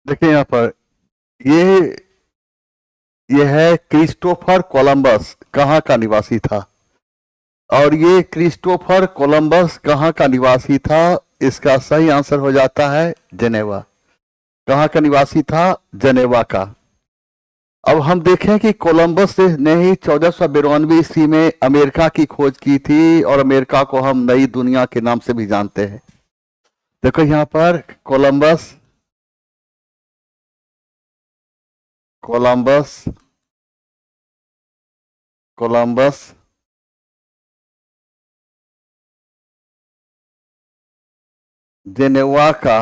देखिए यहाँ पर ये ये है क्रिस्टोफर कोलंबस कहाँ का निवासी था। और ये क्रिस्टोफर कोलंबस कहाँ का निवासी था, इसका सही आंसर हो जाता है जेनेवा। कहाँ का निवासी था? जेनेवा का। अब हम देखें कि कोलंबस ने ही 1492 ईस्वी में अमेरिका की खोज की थी, और अमेरिका को हम नई दुनिया के नाम से भी जानते हैं। देखो यहाँ पर कोलंबस कोलंबस कोलंबस जेनेवा का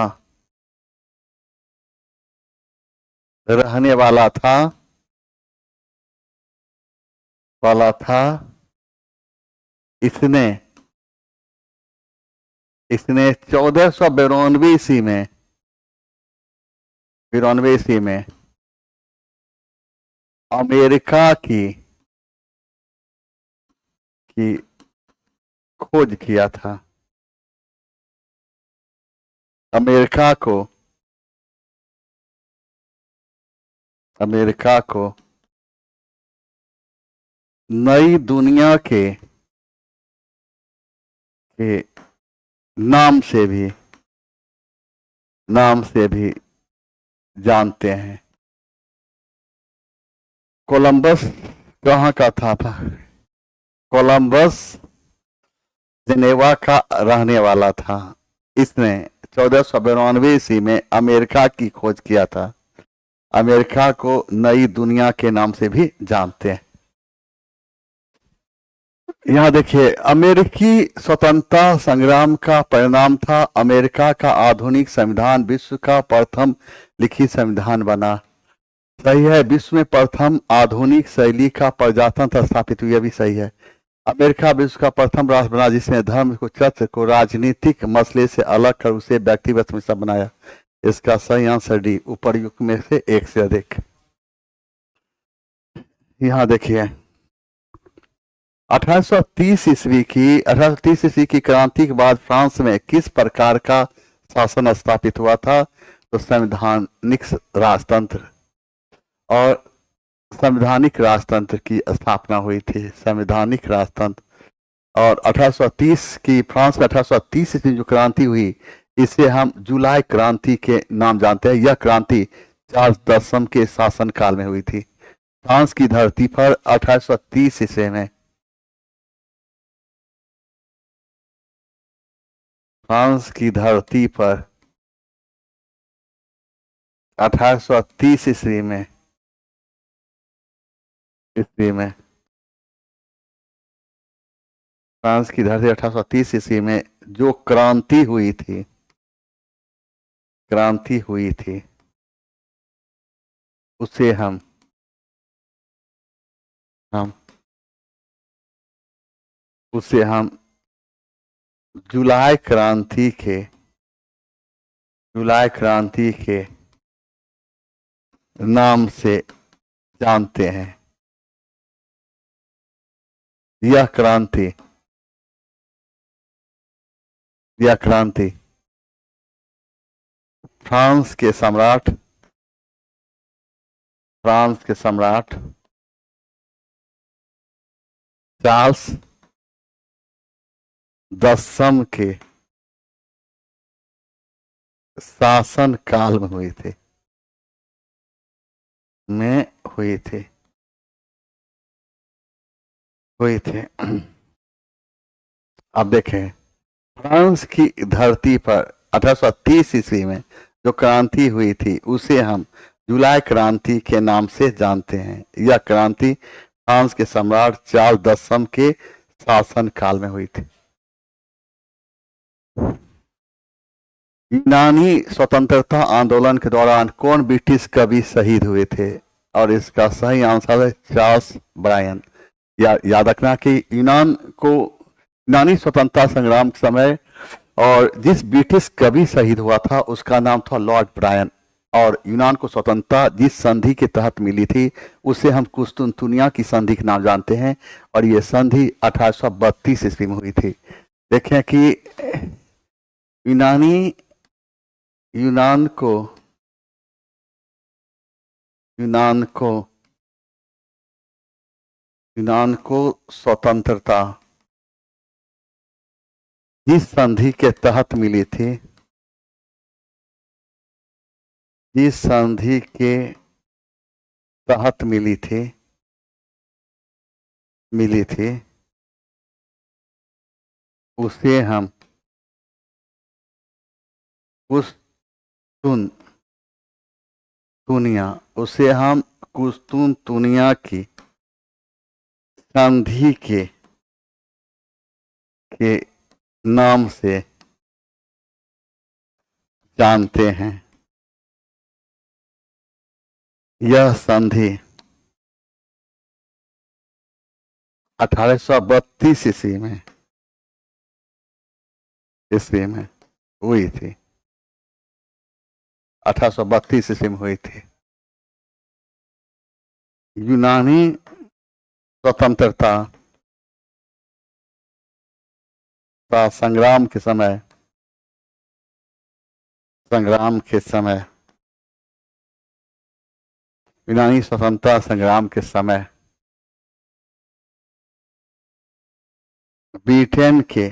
रहने वाला था। इसने इसने 1492 ईस्वी में अमेरिका की खोज किया था। अमेरिका को नई दुनिया के नाम से भी जानते हैं। कोलंबस कहाँ का था? कोलंबस जेनेवा का रहने वाला था। इसने 1492 ईस्वी में अमेरिका की खोज किया था। अमेरिका को नई दुनिया के नाम से भी जानते हैं। यहाँ देखिए, अमेरिकी स्वतंत्रता संग्राम का परिणाम था अमेरिका का आधुनिक संविधान विश्व का प्रथम लिखित संविधान बना। सही है, विश्व में प्रथम आधुनिक शैली का प्रजातंत्र स्थापित हुआ, भी सही है। अमेरिका विश्व का प्रथम राष्ट्र बना जिसने धर्म को, चर्च को राजनीतिक मसले से अलग कर उसे व्यक्तिगत समस्या बनाया। इसका सही आंसर डी, उपर्युक्त में से एक से अधिक। यहाँ देखिए, 1830 ईस्वी की क्रांति के बाद फ्रांस में किस प्रकार का शासन स्थापित हुआ था? तो संवैधानिक राजतंत्र। और संवैधानिक राजतंत्र की स्थापना हुई थी, संवैधानिक राजतंत्र। और 1830 की फ्रांस में 1830 ईस्वी जो क्रांति हुई, इसे हम जुलाई क्रांति के नाम जानते हैं। यह क्रांति चार्ल्स दसम के शासनकाल में हुई थी। फ्रांस की धरती पर 1830 ईस्वी में फ्रांस की धरती पर 1830 ईस्वी में फ्रांस की धरती 1830 ईस्वी में जो क्रांति हुई थी उसे हम जुलाई क्रांति के नाम से जानते हैं। यह क्रांति फ्रांस के सम्राट चार्ल्स दसम के शासन काल में हुई थी। अब देखें, फ्रांस की धरती पर 1830 ईस्वी में जो क्रांति हुई थी उसे हम जुलाई क्रांति के नाम से जानते हैं। यह क्रांति फ्रांस के सम्राट चार्ल्स दसम के शासन काल में हुई थी। यूनानी स्वतंत्रता आंदोलन के दौरान कौन ब्रिटिश कवि शहीद हुए थे? और इसका सही आंसर है चार्ल्स ब्रायन। याद रखना कि यूनानी स्वतंत्रता संग्राम के समय और जिस ब्रिटिश कवि शहीद हुआ था उसका नाम था लॉर्ड ब्रायन। और यूनान को स्वतंत्रता जिस संधि के तहत मिली थी उसे हम कुस्तुनतुनिया की संधि के नाम जानते हैं, और ये संधि 1832 ईस्वी में हुई थी। देखें कि यूनान को यूनान को स्वतंत्रता जिस संधि के तहत मिली थी, जिस संधि के तहत मिली थी उसे हम कुस्तुनतुनिया की संधि के नाम से जानते हैं। यह संधि 1832 ईस्वी में हुई थी। 1832 ईस्वी में हुई थी। यूनानी स्वतंत्रता संग्राम के समय यूनानी स्वतंत्रता संग्राम के समय ब्रिटेन के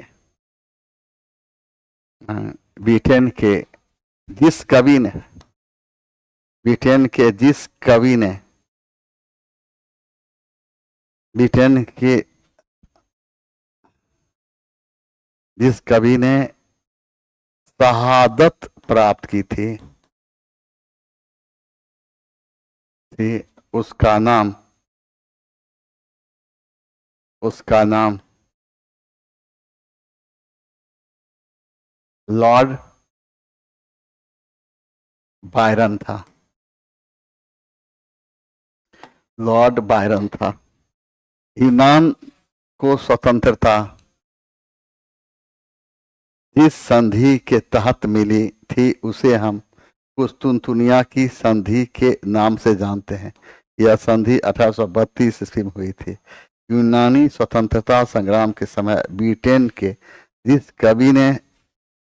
जिस कवि ने शहादत प्राप्त की थी उसका नाम लॉर्ड बायरन था। यूनान को स्वतंत्रता जिस संधि के तहत मिली थी उसे हम कुस्तुनतुनिया की संधि के नाम से जानते हैं। यह संधि 1832 ईस्वी में हुई थी। यूनानी स्वतंत्रता संग्राम के समय ब्रिटेन के जिस कवि ने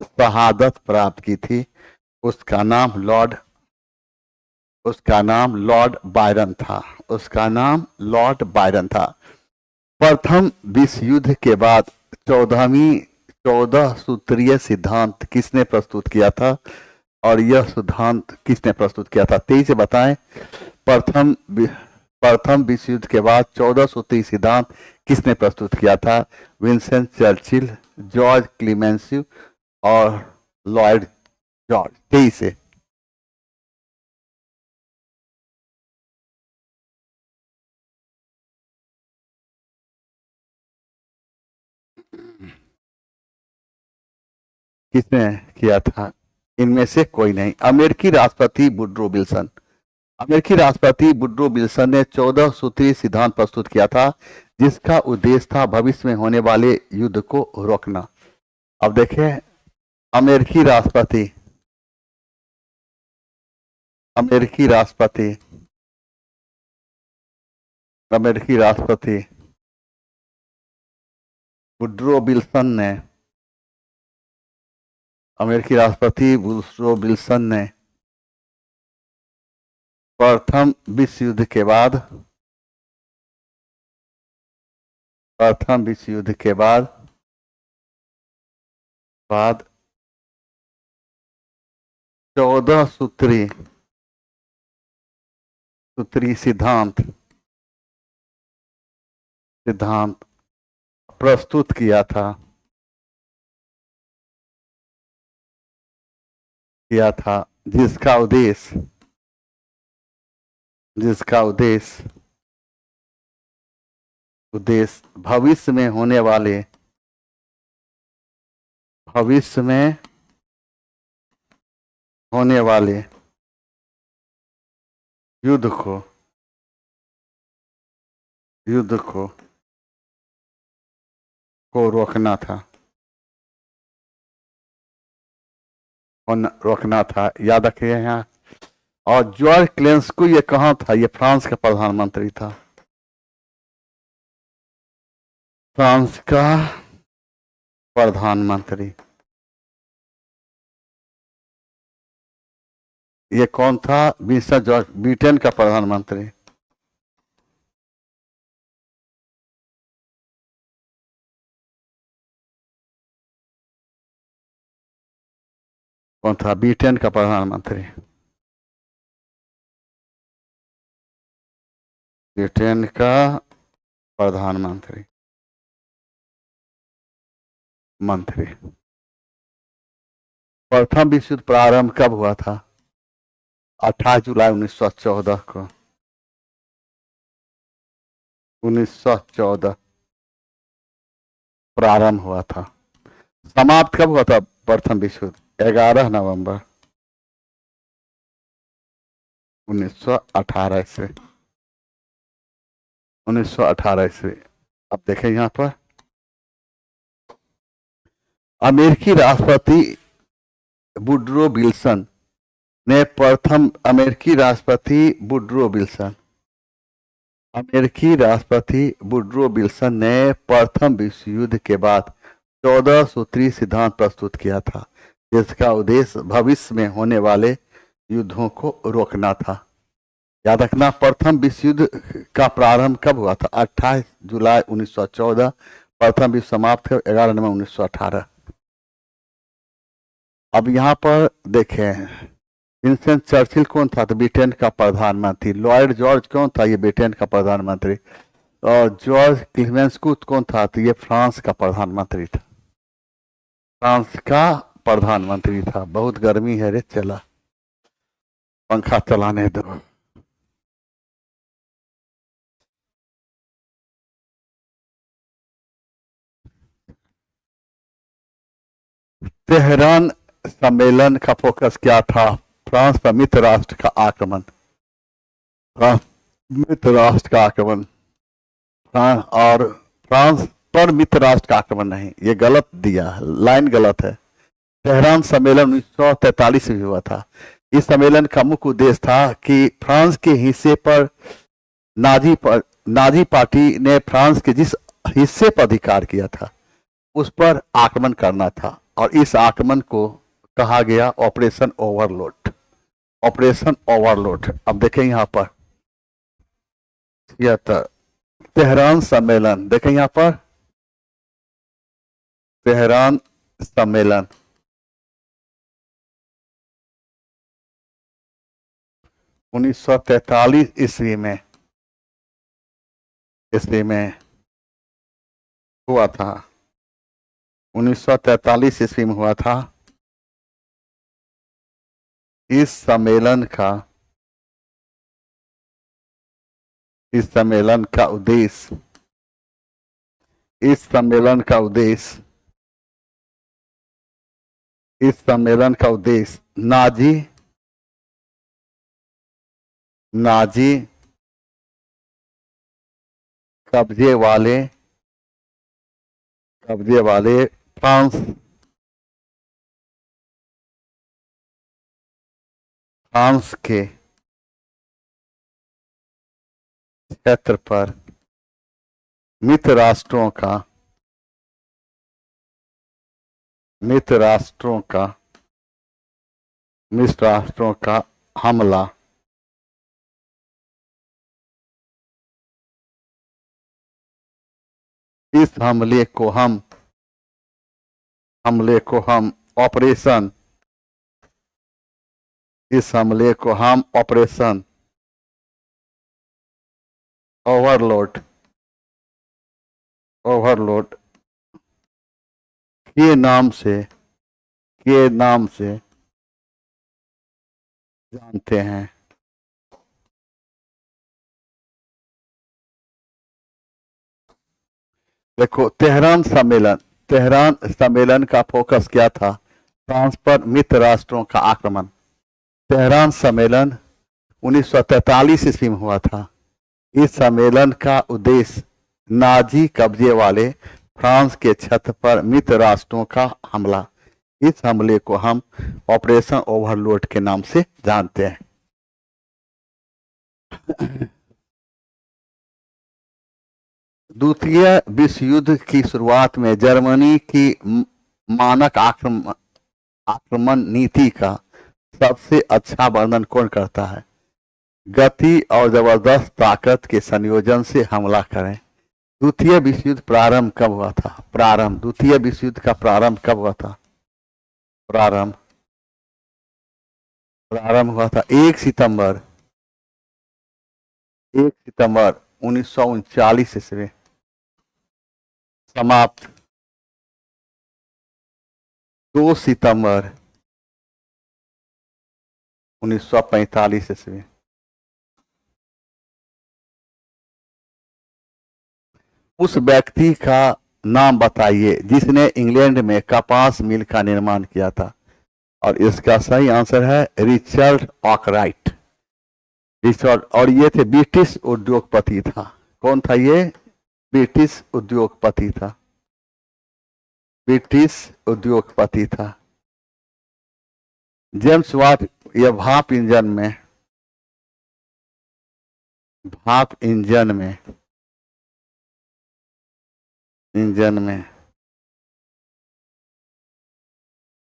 शहादत प्राप्त की थी उसका नाम लॉर्ड बायरन था। प्रथम विश्व युद्ध के बाद 14 सूत्रीय सिद्धांत किसने प्रस्तुत किया था? और यह सिद्धांत किसने प्रस्तुत किया था? तेजी से बताएं। प्रथम विश्व युद्ध के बाद 14 सूत्रीय सिद्धांत किसने प्रस्तुत किया था? विंस्टन चर्चिल, जॉर्ज क्लीमेंसी और लॉयड जॉर्ज। तेजी से किसने किया था? इनमें से कोई नहीं। अमेरिकी राष्ट्रपति वुडरो विल्सन ने 14 सूत्रीय सिद्धांत प्रस्तुत किया था जिसका उद्देश्य था भविष्य में होने वाले युद्ध को रोकना। अब देखें, अमेरिकी राष्ट्रपति वुडरो विल्सन ने प्रथम विश्व युद्ध के बाद 14 सूत्रीय सिद्धांत प्रस्तुत किया था जिसका उद्देश्य भविष्य में होने वाले युद्ध को रोकना था। याद रखिए यहाँ। और जॉर्ज क्लेंस्को ये कहाँ था? ये फ्रांस का प्रधानमंत्री था। फ्रांस का प्रधानमंत्री। ये कौन था? विंस्टन जॉर्ज, ब्रिटेन का प्रधानमंत्री। कौन था ब्रिटेन का प्रधानमंत्री? ब्रिटेन का प्रधानमंत्री मंत्री। प्रथम विश्व युद्ध प्रारंभ कब हुआ था? 28 जुलाई 1914 को। 1914 प्रारंभ हुआ था। समाप्त कब हुआ था प्रथम विश्व युद्ध? 11 नवंबर 1918 ईस्वी। 1918 ईस्वी। अब देखें यहां पर अमेरिकी राष्ट्रपति वुडरो विल्सन ने प्रथम अमेरिकी राष्ट्रपति वुडरो विल्सन ने प्रथम विश्व युद्ध के बाद 14 सूत्री सिद्धांत प्रस्तुत किया था, जिसका उद्देश्य भविष्य में होने वाले युद्धों को रोकना था। याद रखना, प्रथम विश्व युद्ध का प्रारंभ कब हुआ था? 28 जुलाई 1914। प्रथम विश्व समाप्त कब? 11 नवंबर 1918। अब यहाँ पर देखें, विंस्टन चर्चिल कौन था? तो ब्रिटेन का प्रधानमंत्री। लॉयड जॉर्ज कौन था? ये ब्रिटेन का प्रधानमंत्री। और जॉर्ज क्लेमेंसकू कौन था? तो ये फ्रांस का प्रधानमंत्री था। फ्रांस का प्रधानमंत्री था। बहुत गर्मी है रे, चला पंखा चलाने दो। तेहरान सम्मेलन का फोकस क्या था? फ्रांस पर मित्र राष्ट्र का आक्रमण। मित्र राष्ट्र का आक्रमण। और फ्रांस पर मित्र राष्ट्र का आक्रमण नहीं, ये गलत दिया, लाइन गलत है। तेहरान सम्मेलन 1943 में हुआ था। इस सम्मेलन का मुख्य उद्देश्य था कि फ्रांस के हिस्से पर नाजी पार्टी ने फ्रांस के जिस हिस्से पर अधिकार किया था उस पर आक्रमण करना था, और इस आक्रमण को कहा गया ऑपरेशन ओवरलोड। Operation overload. अब देखें यहां पर तेहरान सम्मेलन, देखें यहां पर तेहरान सम्मेलन 1943 ईस्वी में हुआ था। 1943 ईस्वी में हुआ था। इस सम्मेलन का उद्देश्य नाजी कब्जे वाले फ्रांस के क्षेत्र पर मित्र राष्ट्रों का हमला इस हमले को हम ऑपरेशन ओवरलोड के नाम से जानते हैं। देखो, तेहरान सम्मेलन का फोकस क्या था? फ्रांस पर मित्र राष्ट्रों का आक्रमण। तेहरान सम्मेलन 1943 ईस्वी में हुआ था। इस सम्मेलन का उद्देश्य नाजी कब्जे वाले फ्रांस के क्षेत्र पर मित्र राष्ट्रों का हमला। इस हमले को हम ऑपरेशन ओवरलोड के नाम से जानते हैं। द्वितीय विश्व युद्ध की शुरुआत में जर्मनी की मानक आक्रमण नीति का सबसे अच्छा वर्णन कौन करता है? गति और जबरदस्त ताकत के संयोजन से हमला करें। द्वितीय विश्व युद्ध प्रारंभ कब हुआ था? प्रारंभ, द्वितीय विश्व युद्ध का प्रारंभ कब हुआ था? प्रारंभ हुआ था 1 सितंबर 1939 ईस्वी। समाप्त 2 सितंबर 1945 ईस्वी। उस व्यक्ति का नाम बताइए जिसने इंग्लैंड में कपास मिल का निर्माण किया था। और इसका सही आंसर है रिचर्ड आर्कराइट। रिचर्ड, और ये थे ब्रिटिश उद्योगपति था। कौन था ये? ब्रिटिश उद्योगपति था। ब्रिटिश उद्योगपति था। जेम्स वाट, यह भाप इंजन में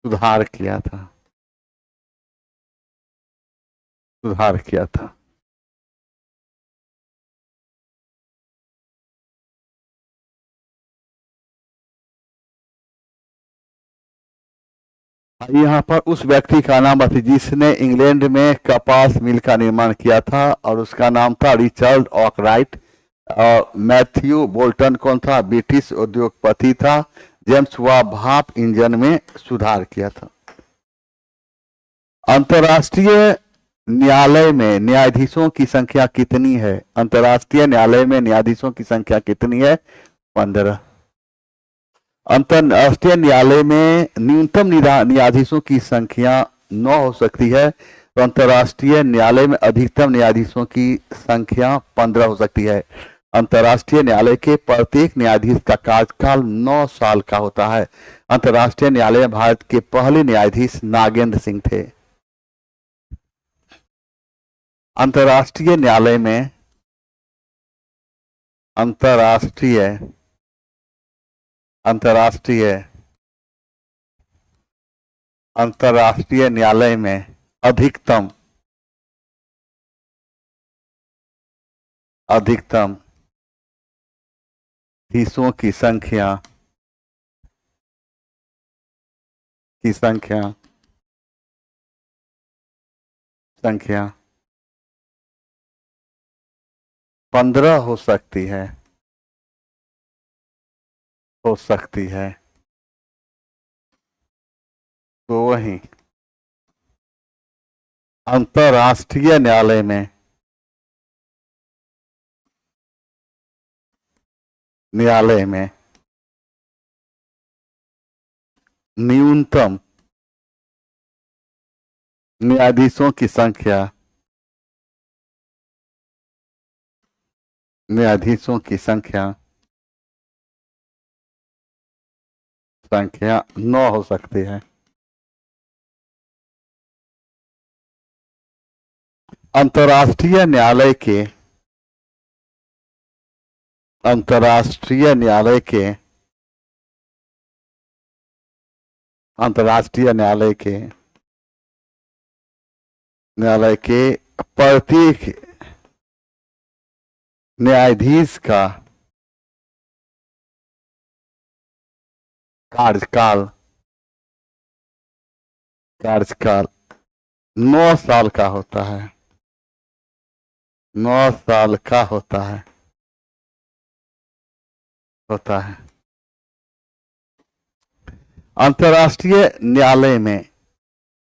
सुधार किया था। यहाँ पर उस व्यक्ति का नाम बताइए जिसने इंग्लैंड में कपास मिल का निर्माण किया था, और उसका नाम था रिचर्ड आर्कराइट। और मैथ्यू बोल्टन कौन था? ब्रिटिश उद्योगपति था। जेम्स वाट भाप इंजन में सुधार किया था। अंतर्राष्ट्रीय न्यायालय में न्यायाधीशों की संख्या कितनी है? अंतर्राष्ट्रीय न्यायालय में न्यायाधीशों की संख्या कितनी है? 15। अंतर्राष्ट्रीय न्यायालय में न्यूनतम न्यायाधीशों की संख्या 9 हो सकती है, तो अंतर्राष्ट्रीय न्यायालय में अधिकतम न्यायाधीशों की संख्या 15 हो सकती है। अंतर्राष्ट्रीय न्यायालय के प्रत्येक न्यायाधीश का कार्यकाल 9 साल का होता है। अंतर्राष्ट्रीय न्यायालय में भारत के पहले न्यायाधीश नागेंद्र सिंह थे। अंतर्राष्ट्रीय न्यायालय में अंतर्राष्ट्रीय न्यायालय में अधिकतम न्यायाधीशों की संख्या 15 हो सकती है। तो वही अंतर्राष्ट्रीय न्यायालय में न्यूनतम न्यायाधीशों की संख्या 9 हो सकती है। अंतर्राष्ट्रीय न्यायालय के प्रत्येक न्यायाधीश का कार्यकाल 9 साल का होता है। 9 साल का होता है। अंतर्राष्ट्रीय न्यायालय में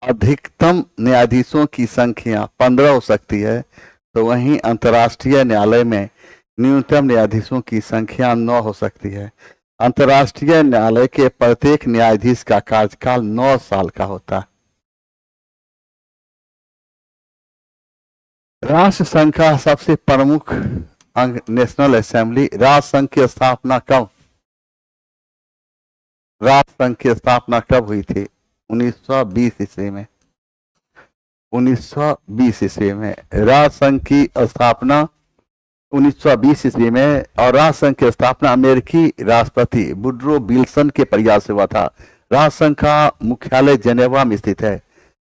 अधिकतम न्यायाधीशों की संख्या 15 हो सकती है, तो वहीं अंतर्राष्ट्रीय न्यायालय में न्यूनतम न्यायाधीशों की संख्या 9 हो सकती है। अंतर्राष्ट्रीय न्यायालय के प्रत्येक न्यायाधीश का कार्यकाल 9 साल का होता है। राष्ट्र संघ का सबसे प्रमुख अंग नेशनल असेंबली। राष्ट्र संघ की स्थापना कब हुई थी? 1920 ईस्वी में। 1920 ईस्वी में राष्ट्र संघ की स्थापना 1920 ईस्वी में। और राष्ट्र संघ की स्थापना अमेरिकी राष्ट्रपति वुडरो विल्सन के प्रयास से हुआ था। राष्ट्र संघ का मुख्यालय जेनेवा में स्थित है।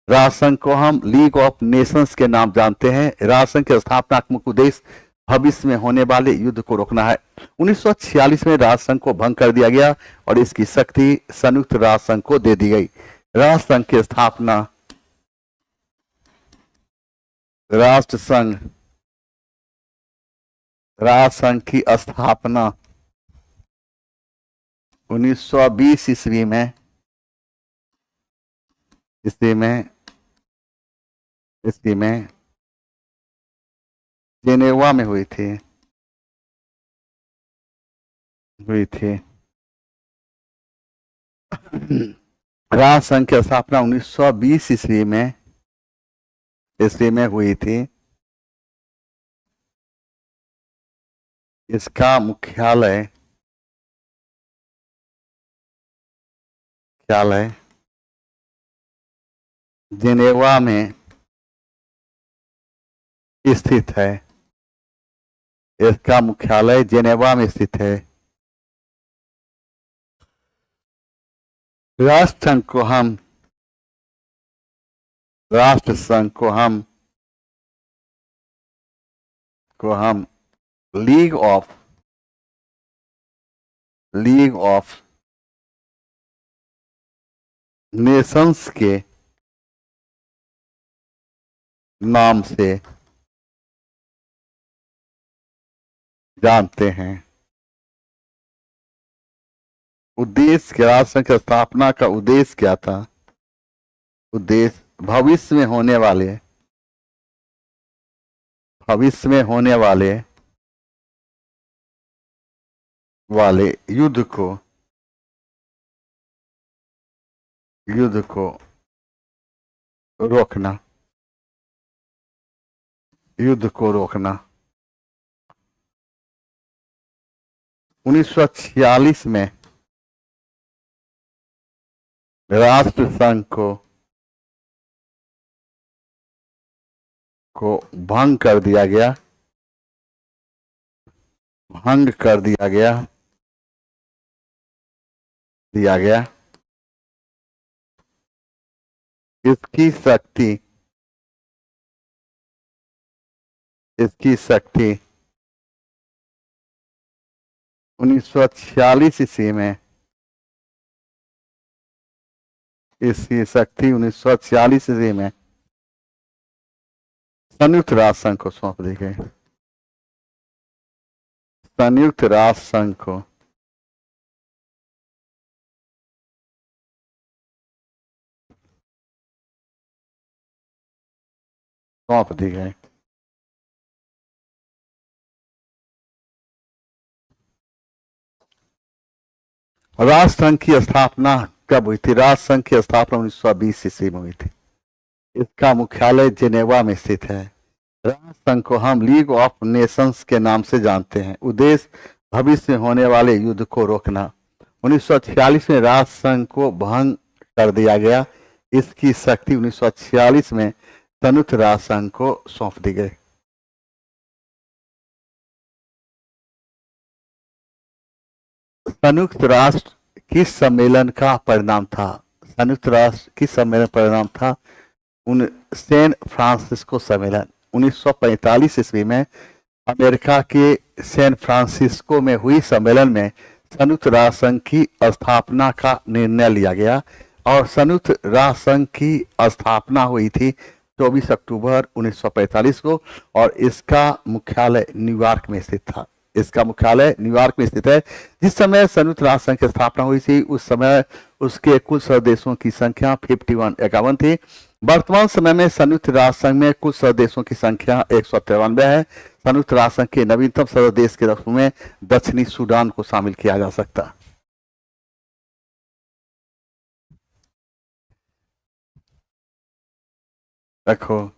राष्ट्रसंघ को हम लीग ऑफ नेशंस के नाम जानते हैं। राष्ट्रसंघ के स्थापनात्मक उद्देश्य भविष्य में होने वाले युद्ध को रोकना है। 1946 में राष्ट्रसंघ को भंग कर दिया गया और इसकी शक्ति संयुक्त राष्ट्रसंघ को दे दी गई। राष्ट्रसंघ की स्थापना, राष्ट्रसंघ की स्थापना 1920 ईस्वी में जेनेवा में हुई थी। राष्ट्रसंघ की स्थापना 1920 ईस्वी में हुई थी। इसका मुख्यालय जेनेवा में स्थित है। इसका मुख्यालय जेनेवा में स्थित है। राष्ट्रसंघ को हम लीग ऑफ नेशंस के नाम से जानते हैं। उद्देश्य, राष्ट्रसंघ की स्थापना का उद्देश्य क्या था? उद्देश्य भविष्य में होने वाले युद्ध को रोकना। 1946 में राष्ट्रसंघ को भंग कर दिया गया। इसकी शक्ति 1946 ईस्वी में संयुक्त राष्ट्रसंघ को सौंप दी गई। संयुक्त राष्ट्रसंघ को सौंप दी गई। राष्ट्रसंघ की स्थापना कब हुई थी? राष्ट्रसंघ की स्थापना 1920 ईस्वी में हुई थी। इसका मुख्यालय जेनेवा में स्थित है। राष्ट्रसंघ को हम लीग ऑफ नेशंस के नाम से जानते हैं। उद्देश्य भविष्य में होने वाले युद्ध को रोकना। 1946 में राष्ट्रसंघ को भंग कर दिया गया। इसकी शक्ति 1946 में संयुक्त राष्ट्रसंघ को सौंप दी गई। संयुक्त राष्ट्र किस सम्मेलन का परिणाम था? संयुक्त राष्ट्र किस सम्मेलन परिणाम था? सैन फ्रांसिस्को सम्मेलन। 1945 ईस्वी में अमेरिका के सैन फ्रांसिस्को में हुई सम्मेलन में संयुक्त राष्ट्र संघ की स्थापना का निर्णय लिया गया और संयुक्त राष्ट्र संघ की स्थापना हुई थी 24 अक्टूबर 1945 को और इसका मुख्यालय न्यूयॉर्क में स्थित था। जिस समय संयुक्त राष्ट्र संघ की स्थापना हुई थी उस समय उसके कुल सदस्यों की संख्या 51 थी। वर्तमान समय में संयुक्त राष्ट्र संघ में कुल सदस्यों की संख्या 193 है। संयुक्त राष्ट्र संघ के नवीनतम सदस्य देश के रूप में दक्षिणी सूडान को शामिल किया जा सकता। देखो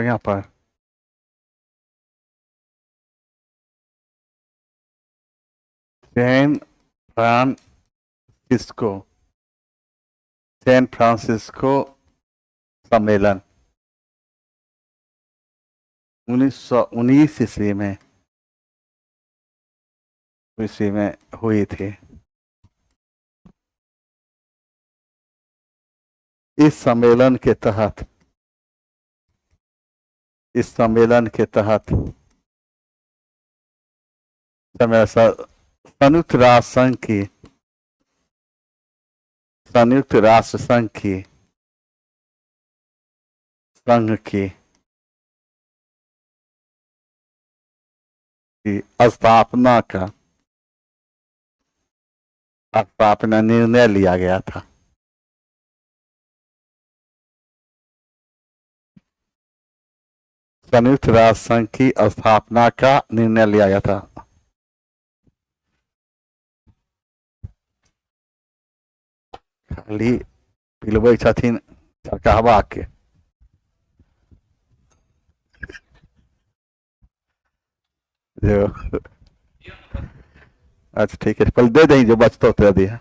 यहाँ पर सैन फ्रांसिस्को सम्मेलन 1919 ईस्वी में ईस्वी में हुई थी। इस सम्मेलन के तहत समय संयुक्त राष्ट्र संघ की स्थापना निर्णय लिया गया था। संयुक्त राष्ट्र संघ की स्थापना का निर्णय लिया गया था। खाली पिलबै छथिन सरकारवा के। जो अच्छा ठीक है, पहले दे दें जो बचता तो दिया।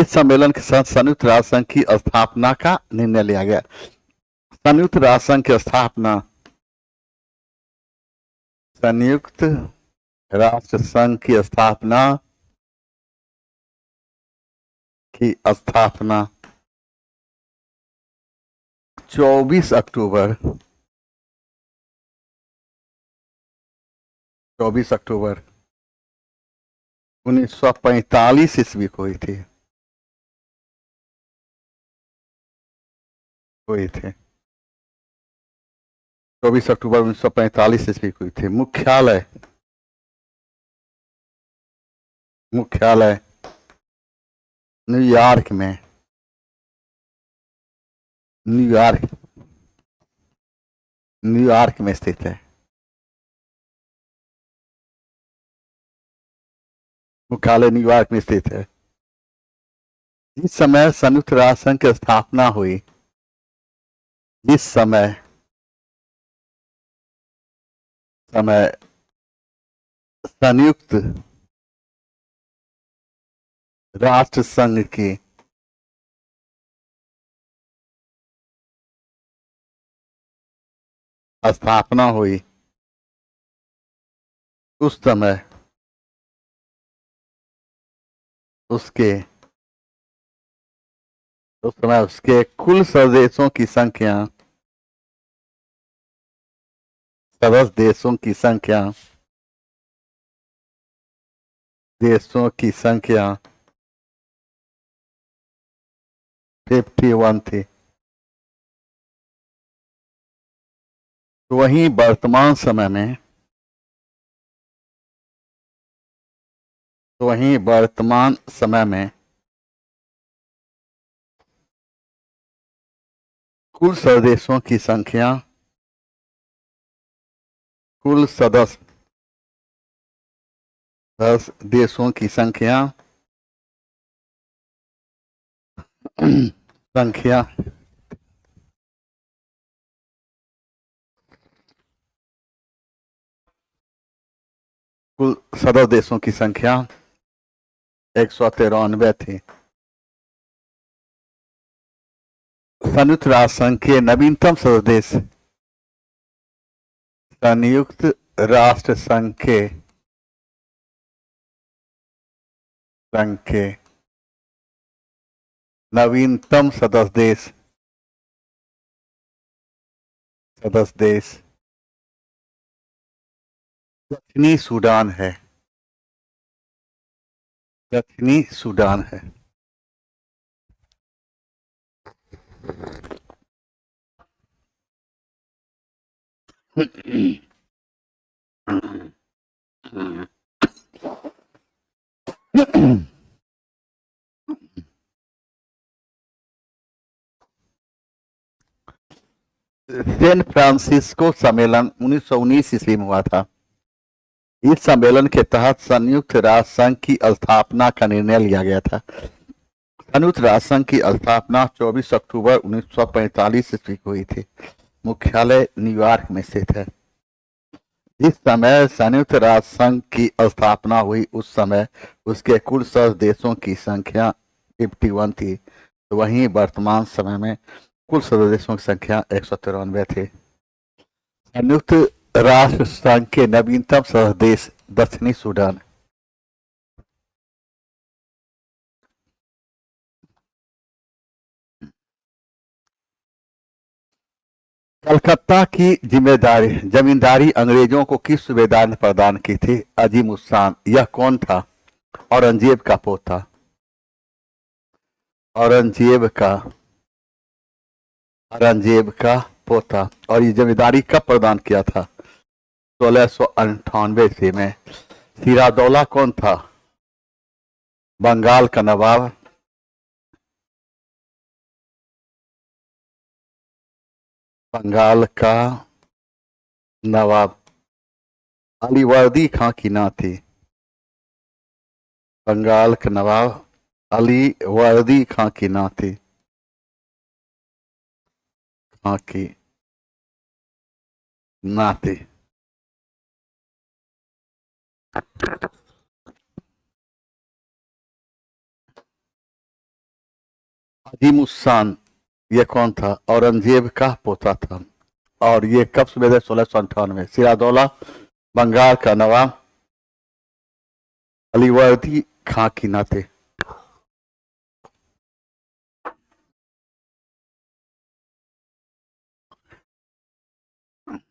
इस सम्मेलन के साथ संयुक्त राष्ट्र संघ की स्थापना का निर्णय लिया गया। संयुक्त राष्ट्र संघ की स्थापना संयुक्त राष्ट्र संघ की स्थापना 24 अक्टूबर 1945 ईस्वी को हुई थी। 24 अक्टूबर 1945 ईस्वी को हुई थी। मुख्यालय न्यूयॉर्क में स्थित है। मुख्यालय न्यूयॉर्क में स्थित है। जिस समय संयुक्त राष्ट्र संघ की स्थापना हुई, जिस समय संयुक्त राष्ट्र संघ की स्थापना हुई, उस समय उसके कुल सदस्यों की संख्या सदस्य देशों की संख्या 51 थी। तो वहीं वर्तमान समय में कुल सदस्यों की संख्या, कुल सदस्य देशों की संख्या कुल सदस्य देशों की संख्या 193 थी। संयुक्त राष्ट्र संघ के नवीनतम सदस्य देश संयुक्त राष्ट्र संघ के नवीनतम सदस्य देश दक्षिणी सूडान है। सैन फ्रांसिस्को सम्मेलन 1919 ईस्वी में हुआ था। इस सम्मेलन के तहत संयुक्त राष्ट्र संघ की स्थापना का निर्णय लिया गया था। संयुक्त राष्ट्र संघ की स्थापना 24 अक्टूबर 1945 ईस्वी को हुई थी। मुख्यालय न्यूयॉर्क में स्थित है। जिस समय संयुक्त राष्ट्र संघ की स्थापना हुई, उस समय उसके कुल सदस्य देशों की संख्या 51 थी। तो वहीं वर्तमान समय में कुल सदस्य देशों की संख्या 193 थी। संयुक्त राष्ट्र संघ के नवीनतम सदस्य देश दक्षिणी सूडान। कलकत्ता की जमींदारी अंग्रेजों को किस सूबेदार ने प्रदान की थी? अजीम उस्सान। यह कौन था? औरंगजेब का पोता। औरंगजेब का औरंगजेब का पोता। और ये जमींदारी कब प्रदान किया था? 1698 ईस्वी में। सिरादौला कौन था? बंगाल का नवाब। बंगाल का नवाब। अलीवर्दी खां की नाम थी। बंगाल का नवाब अलीवर्दी खां की नाम थी। खां की नाम थी। अजीम उस्सान ये कौन था? औरंगजेब का पोता था। और ये कब सूबेदार? 1698। सिरादौला बंगाल का नवाब अलीवर्दी खां की नाम थे।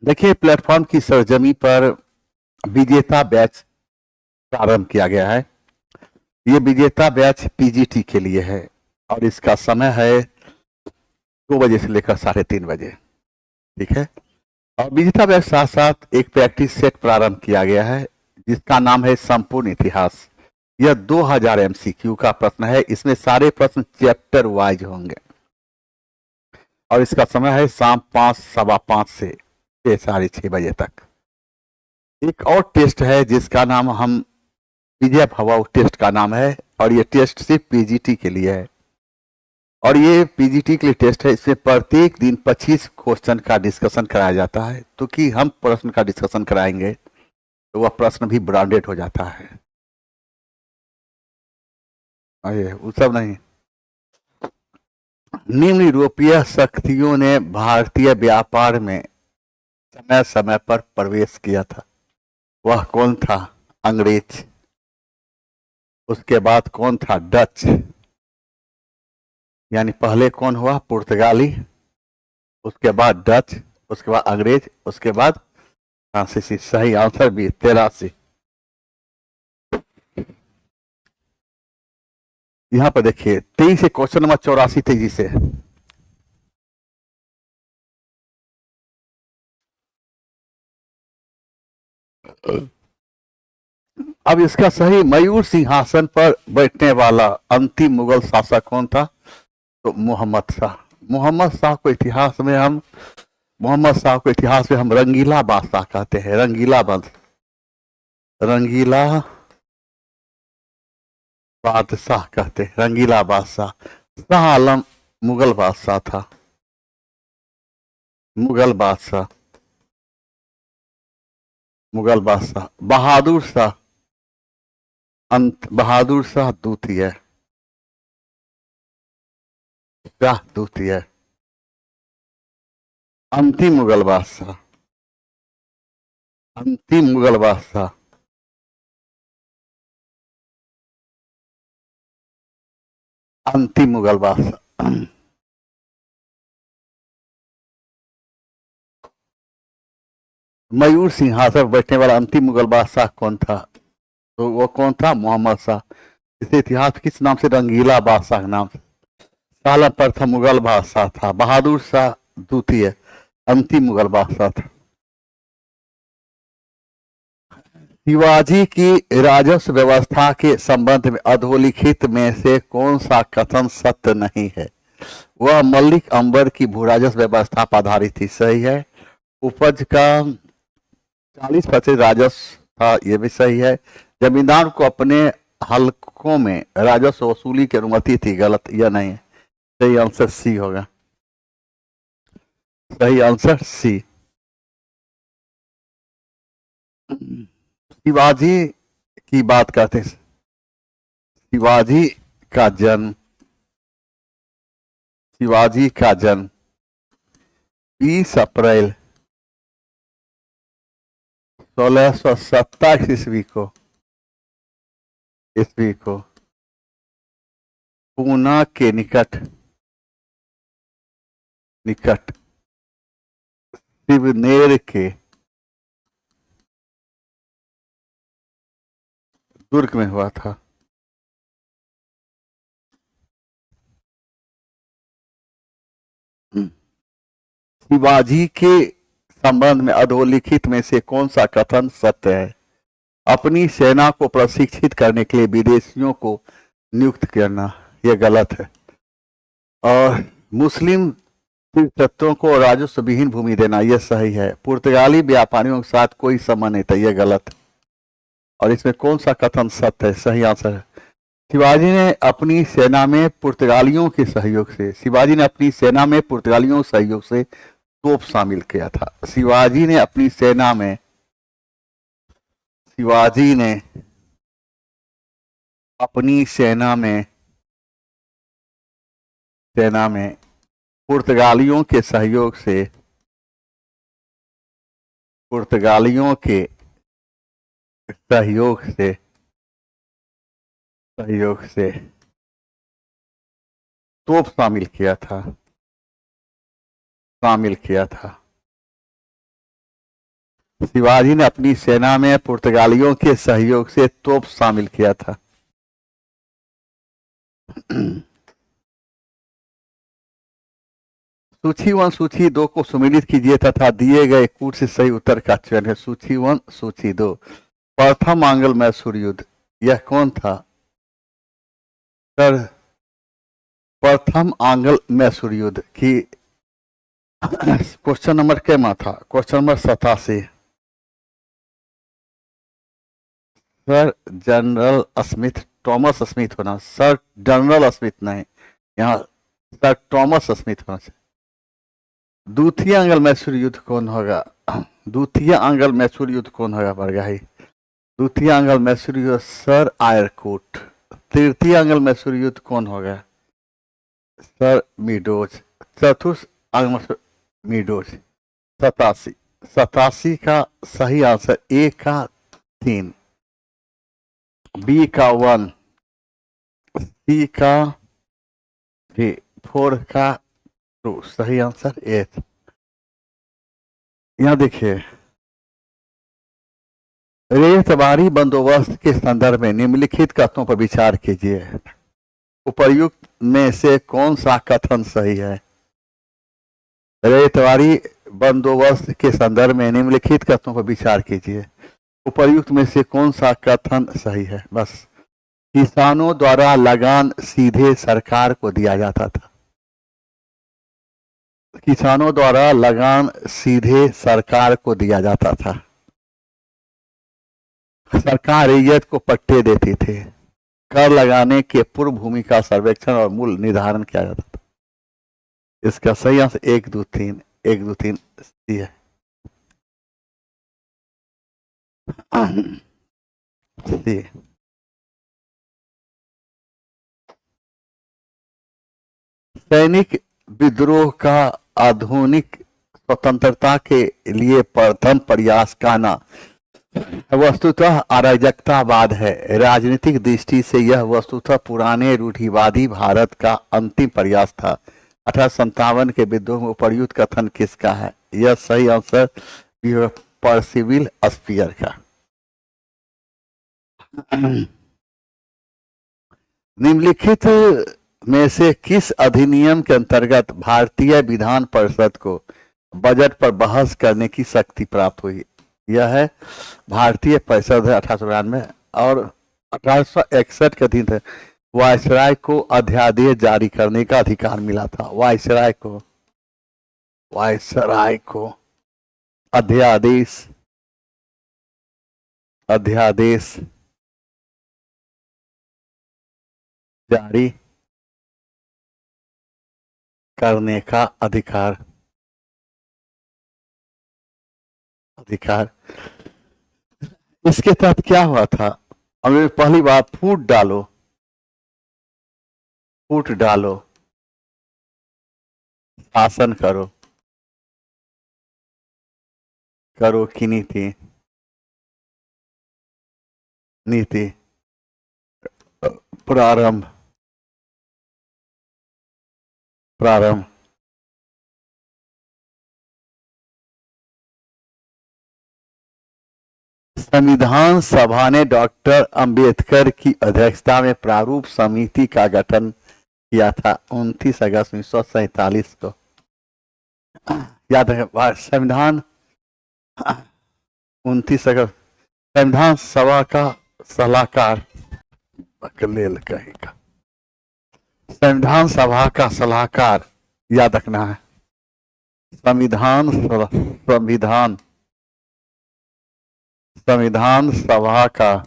देखिए, प्लेटफॉर्म की सरजमी पर विजेता बैच प्रारंभ किया गया है। ये विजेता बैच पीजीटी के लिए है और इसका समय है 2 बजे से लेकर 3:30 बजे। ठीक है। और विजेता बैच साथ साथ एक प्रैक्टिस सेट प्रारंभ किया गया है जिसका नाम है संपूर्ण इतिहास। यह 2000 एमसीक्यू का प्रश्न है। इसमें सारे प्रश्न चैप्टर वाइज होंगे और इसका समय है शाम 5, सवा 5 से 6:30 बजे तक। एक और टेस्ट है जिसका नाम हम विजय भवाऊ टेस्ट का नाम है और ये टेस्ट सिर्फ पीजीटी के लिए है। और ये पीजीटी के लिए टेस्ट है। इसमें प्रत्येक दिन 25 क्वेश्चन का डिस्कशन कराया जाता है। तो कि हम प्रश्न का डिस्कशन कराएंगे तो वह प्रश्न भी ब्रांडेड हो जाता है। ये वो सब नहीं। निम्न यूरोपीय शक्तियों ने भारतीय व्यापार में समय समय पर प्रवेश किया था। वह कौन था? अंग्रेज। उसके बाद कौन था? डच। यानी पहले कौन हुआ? पुर्तगाली, उसके बाद डच, उसके बाद अंग्रेज, उसके बाद फ्रांसीसी। सही आंसर भी 83। यहां पर देखिए 23 से क्वेश्चन नंबर 84 तेजी से। अब इसका सही, मयूर सिंहासन पर बैठने वाला अंतिम मुगल शासक कौन था? तो मोहम्मद शाह। मोहम्मद शाह को इतिहास में हम रंगीला बादशाह कहते हैं। रंगीला बादशाह कहते हैं। रंगीला बादशाह। शाह आलम मुगल बादशाह था। मुगल बादशाह। बहादुर शाह। बहादुर शाह द्वितीय। शाह द्वितीय। अंतिम मुगल बादशाह। अंतिम मुगल बादशाह। अंतिम मुगल बादशाह। मयूर सिंहासन पर बैठने वाला अंतिम मुगल बादशाह कौन था? तो वो कौन था? मोहम्मद शाह। इसे इतिहास किस नाम से? रंगीला बादशाह के नाम से। साल प्रथम मुगल बादशाह था। बहादुर शाह द्वितीय। अंतिम मुगल बादशाह था। शिवाजी की राजस्व व्यवस्था के संबंध में अधोलिखित में से कौन सा कथन सत्य नहीं है? वह मल्लिक अंबर की भू राजस्व व्यवस्था पर आधारित थी। सही है। उपज का 40% राजस्व था। यह भी सही है। जमींदार को अपने हलकों में राजस्व वसूली की अनुमति थी। गलत। यह नहीं है। सही आंसर सी होगा। सही आंसर सी। शिवाजी की बात करते हैं। शिवाजी का जन्म शिवाजी का जन्म 20 अप्रैल 1627 ईस्वी को पूना के निकट शिवनेर के दुर्ग में हुआ था। शिवाजी के संबंध में अधोलिखित में से कौन सा कथन सत्य है? अपनी सेना को प्रशिक्षित करने के लिए विदेशियों को नियुक्त करना, यह गलत है। और मुस्लिम तीर्थयात्रियों को राजस्व विहीन भूमि देना, यह सही है। पुर्तगाली व्यापारियों के साथ कोई संबंध नहीं था, यह गलत है। और इसमें कौन सा कथन सत्य है? सही आंसर है शिवाजी ने अपनी सेना में पुर्तगालियों के सहयोग से तोप शामिल किया था। शिवाजी ने अपनी सेना में पुर्तगालियों के सहयोग से तोप शामिल किया था। शिवाजी ने अपनी सेना में पुर्तगालियों के सहयोग से तोप शामिल किया था। सूची 1 सूची 2 को सुमेलित कीजिए तथा दिए गए कूट से सही उत्तर का चयन है। सूची 1 सूची 2। प्रथम आंग्ल मैसूर युद्ध, यह कौन था? सर, प्रथम आंग्ल मैसूर युद्ध की क्वेश्चन नंबर क्या था? Question number 87। Sir general Smith, Thomas Smith होना। सर जनरल स्मिथ नहीं, यहाँ सर थॉमस स्मिथ होना चाहिए। द्वितीय आंग्ल मैसूर युद्ध कौन होगा? द्वितीय आंग्ल मैसूर युद्ध कौन होगा बरगाही? द्वितीय आंग्ल मैसूर युद्ध सर आयरकूट। तृतीय आंग्ल मैसूर युद्ध कौन होगा? Sir meadows. चतुर्थ आंग्ल मीडोज। 87 का सही आंसर ए का 3, बी का 1, सी का 3, 4 का 2। सही आंसर 8। यहां देखिए, रेतबारी बंदोबस्त के संदर्भ में निम्नलिखित कथनों पर विचार कीजिए। उपर्युक्त में से कौन सा कथन सही है? रेतबारी बंदोबस्त के संदर्भ में निम्नलिखित कथनों पर विचार कीजिए। उपर्युक्त में से कौन सा कथन सही है? बस, किसानों द्वारा लगान सीधे सरकार को दिया जाता था। किसानों द्वारा लगान सीधे सरकार को दिया जाता था। सरकार रैयत को पट्टे देती थी। कर लगाने के पूर्व भूमि का सर्वेक्षण और मूल्य निर्धारण किया जाता था। इसका सही आंसर 1 2 3 1 2 3 सी है। सी। सैनिक विद्रोह का आधुनिक स्वतंत्रता के लिए प्रथम प्रयास कहना वस्तुतः अराजकतावाद है। राजनीतिक दृष्टि से यह वस्तुतः पुराने रूढ़िवादी भारत का अंतिम प्रयास था। 1857 के विद्रोह में उपर्युक्त कथन किसका है? यह सही आंसर परसिविल स्पीयर का। निम्नलिखित में से किस अधिनियम के अंतर्गत भारतीय विधान परिषद को बजट पर बहस करने की शक्ति प्राप्त हुई? यह है भारतीय परिषद है 1892। और 1861 के अधीन थे। वायसराय को अध्यादेश जारी करने का अधिकार मिला था। वायसराय को अध्यादेश जारी करने का अधिकार। इसके तहत क्या हुआ था? हमें पहली बार फूट डालो शासन करो, करो की नीति, नीति, प्रारंभ, प्रारंभ, संविधान सभा ने डॉक्टर अंबेडकर की अध्यक्षता में प्रारूप समिति का गठन किया था 29 अगस्त 1947 को। याद है संविधान 29 अगस्त। संविधान सभा का सलाहकार बकलेल कहेगा, संविधान सभा का सलाहकार याद रखना है। संविधान संविधान संविधान सभा का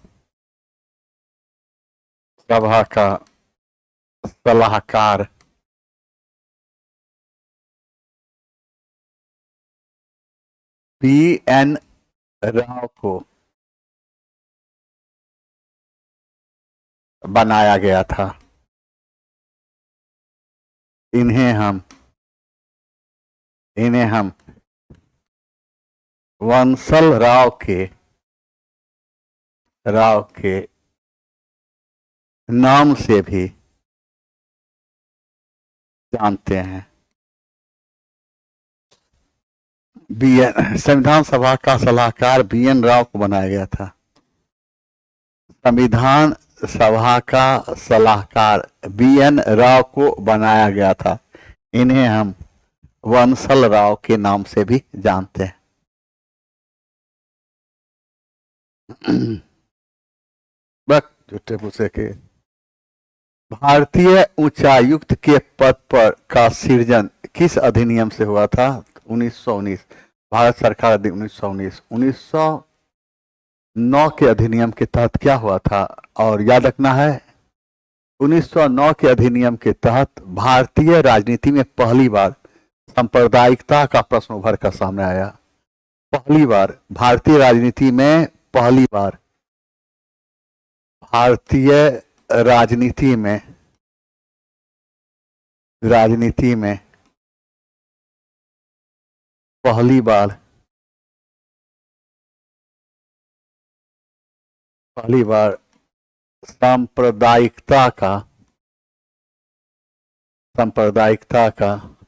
सलाहकार BN राव को बनाया गया था। इन्हें हम वंसल राव के नाम से भी जानते हैं। संविधान सभा का सलाहकार BN राव को बनाया गया था। संविधान सभा का सलाहकार BN राव को बनाया गया था। इन्हें हम वंसल राव के नाम से भी जानते हैं। झूठे पूछे के भारतीय उच्चायुक्त के पद पर का सृजन किस अधिनियम से हुआ था? 1919। भारत सरकार 1919। 1909 के अधिनियम के तहत क्या हुआ था? और याद रखना है 1909 के अधिनियम के तहत भारतीय राजनीति में पहली बार सांप्रदायिकता का प्रश्न उभर कर सामने आया। पहली बार भारतीय राजनीति में, पहली बार भारतीय राजनीति में पहली बार सांप्रदायिकता का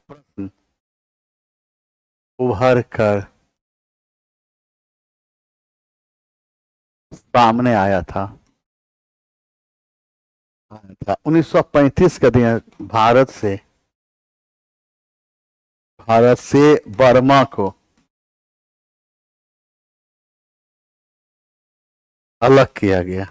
प्रश्न उभर कर सामने आया था। 1935 के दिन भारत से बर्मा को अलग किया गया।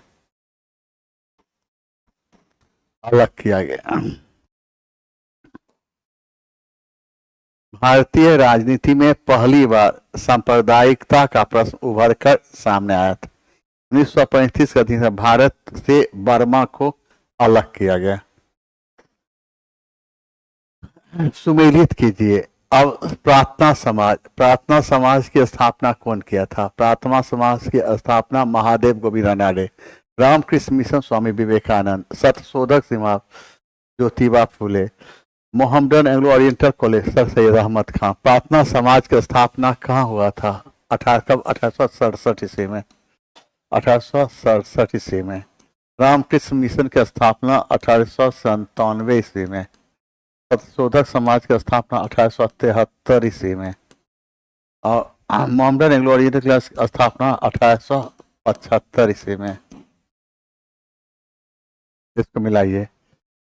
भारतीय राजनीति में पहली बार सांप्रदायिकता का प्रश्न उभर कर सामने आया था। 1935 के दिन भारत से बर्मा को अलग किया गया। सुमेलित कीजिए। अब प्रार्थना समाज की स्थापना कौन किया था? प्रार्थना समाज की स्थापना Mahadev Govind Ranade, Ramakrishna Mission Swami Vivekananda, Satyashodhak Singh, Jyotiba Phule, Mohammedan Anglo Oriental College Sir Syed Ahmad Khan. Prarthana Samaj की स्थापना कहाँ हुआ था? 1867 ईस्वी में। 1867 ईस्वी में। रामकृष्ण मिशन की स्थापना 1897 ईस्वी में। सत्यशोधक समाज की स्थापना 1873 ईस्वी में। और मोहम्मदन एंग्लो ओरिएंटल कॉलेज की स्थापना 1875 ईस्वी में। इसको मिलाइए।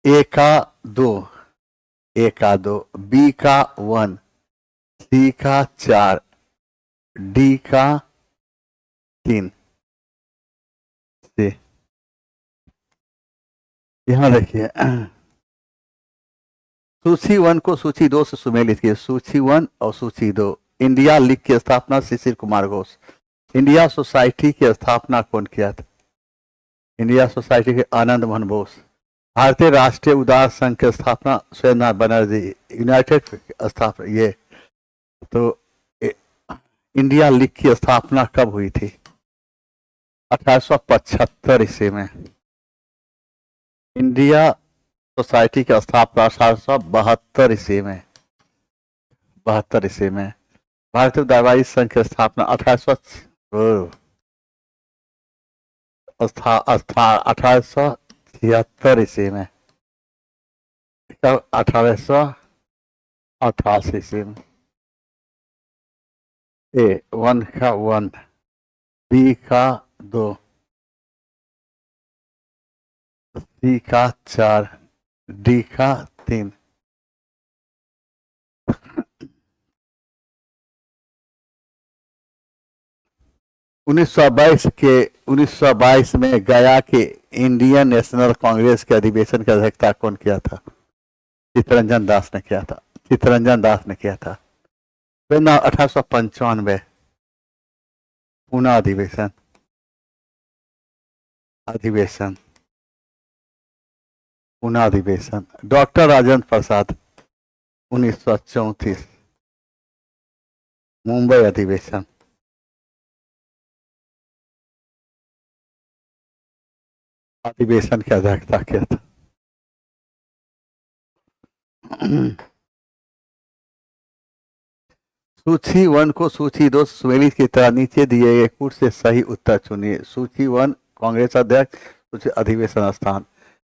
ए का 2, बी का 1, सी का 4, डी का 3। यहां देखिए सूची 1 को सूची 2 से सुमेलित किए। सूची 1 और सूची 2। इंडिया लीग की स्थापना शिशिर कुमार घोष। इंडिया सोसाइटी की स्थापना कौन किया था? इंडिया सोसाइटी के आनंद मोहन बोस। भारतीय राष्ट्रीय उदार संघ की स्थापना सुरेंद्रनाथ बनर्जी। यूनाइटेड स्थापना ये तो इंडिया लीग की स्थापना कब हुई थी? 1875 ईस्वी में। इंडिया सोसाइटी की स्थापना 1872 ईस्वी में। 72 ईस्वी में। भारतीय धारावाहिक संघ की स्थापना 1876 ईस्वी में। 1888 ईस्वी में। ए 1 का 1, बी का 2, सी का 4, डी का 3। उन्नीस सौ बाईस में गया के इंडियन नेशनल कांग्रेस के अधिवेशन की अध्यक्षता कौन किया था? चित्तरंजन दास ने किया था। चित्तरंजन दास ने किया था। 1895 पुनः अधिवेशन पुनः अधिवेशन। डॉक्टर राजेंद्र प्रसाद 1934 मुंबई अधिवेशन। अधिवेशन की अध्यक्षता किया था। सूची 1 को सूची 2 सुमेलित की तरह नीचे दिए गए कुछ से सही उत्तर चुनिए। सूची 1 कांग्रेस अध्यक्ष, सूची अधिवेशन स्थान।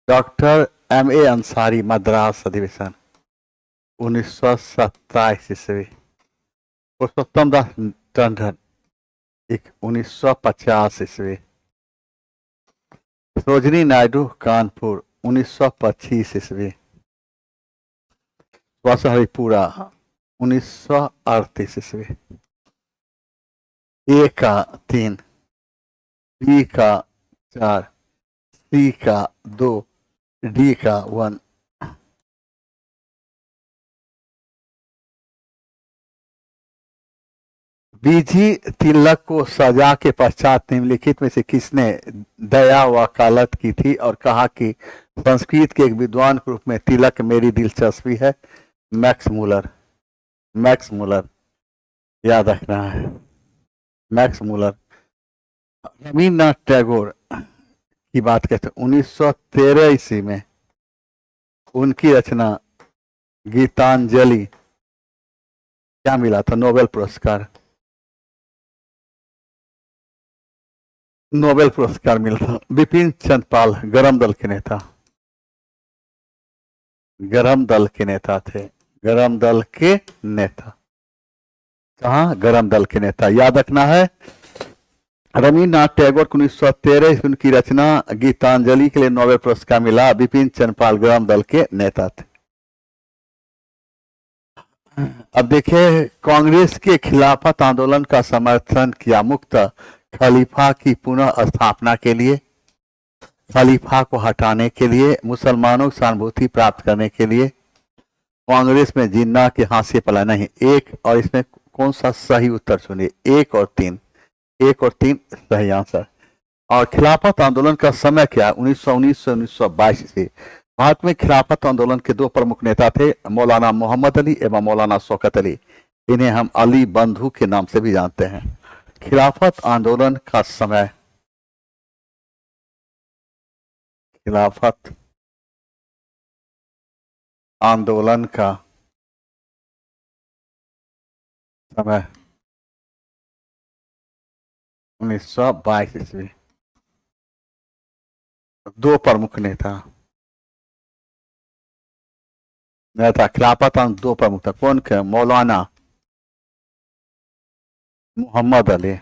Doctor M.A. अंसारी मद्रास अधिवेशन 1927 ईस्वी। पुरुषोत्तम दास टंडन 1950 ईस्वी। सरोजिनी नायडू कानपुर 1925 ईस्वी। हरिपुरा 1938 ईस्वी। ए का 3, बी का 4, सी का 2, डी का 1। बीजी तिलक को सजा के पश्चात निम्नलिखित में से किसने दया वकालत की थी और कहा कि संस्कृत के एक विद्वान के रूप में तिलक मेरी दिलचस्पी है? मैक्स मूलर याद रखना है। Max Muller. रवीन्द्रनाथ टैगोर की बात करते 1913 ईस्वी में उनकी रचना गीतांजलि क्या मिला था? नोबेल पुरस्कार मिला था। बिपिन चंद्र पाल गरम दल के नेता थे। गरम दल के नेता कहाँ? गरम दल के नेता याद रखना है। रवीन्द्रनाथ टैगोर को 1913 उनकी रचना गीतांजलि के लिए नोबेल पुरस्कार मिला। बिपिन चंद्र पाल गरम दल के नेता थे। अब देखिए, कांग्रेस के खिलाफत आंदोलन का समर्थन किया। मुक्त खलीफा की पुनः स्थापना के लिए, खलीफा को हटाने के लिए, मुसलमानों की सहानुभूति प्राप्त करने के लिए, कांग्रेस में जिन्ना के हाथ से पला नहीं। एक और इसमें कौन सा सही उत्तर सुनिए? 1 और 3 सही आंसर। और खिलाफत आंदोलन का समय क्या? 1919 से 1922 से। भारत में खिलाफत आंदोलन के 2 प्रमुख नेता थे, मौलाना मोहम्मद अली एवं मौलाना शौकत अली। इन्हें हम अली बंधु के नाम से भी जानते हैं। खिलाफत आंदोलन का समय, खिलाफत आंदोलन का समय 1922 ईस्वी। 2 प्रमुख नेता खिलाफत आंदोलन 2 प्रमुख था। कौन के? मौलाना मोहम्मद अली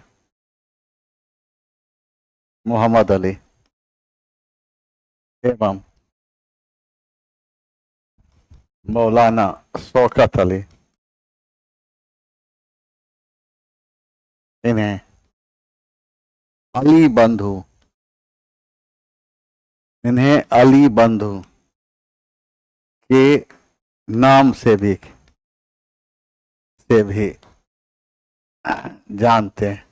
एवं मौलाना शौकत अली। इन्हें अली बंधु के नाम से भी जानते हैं।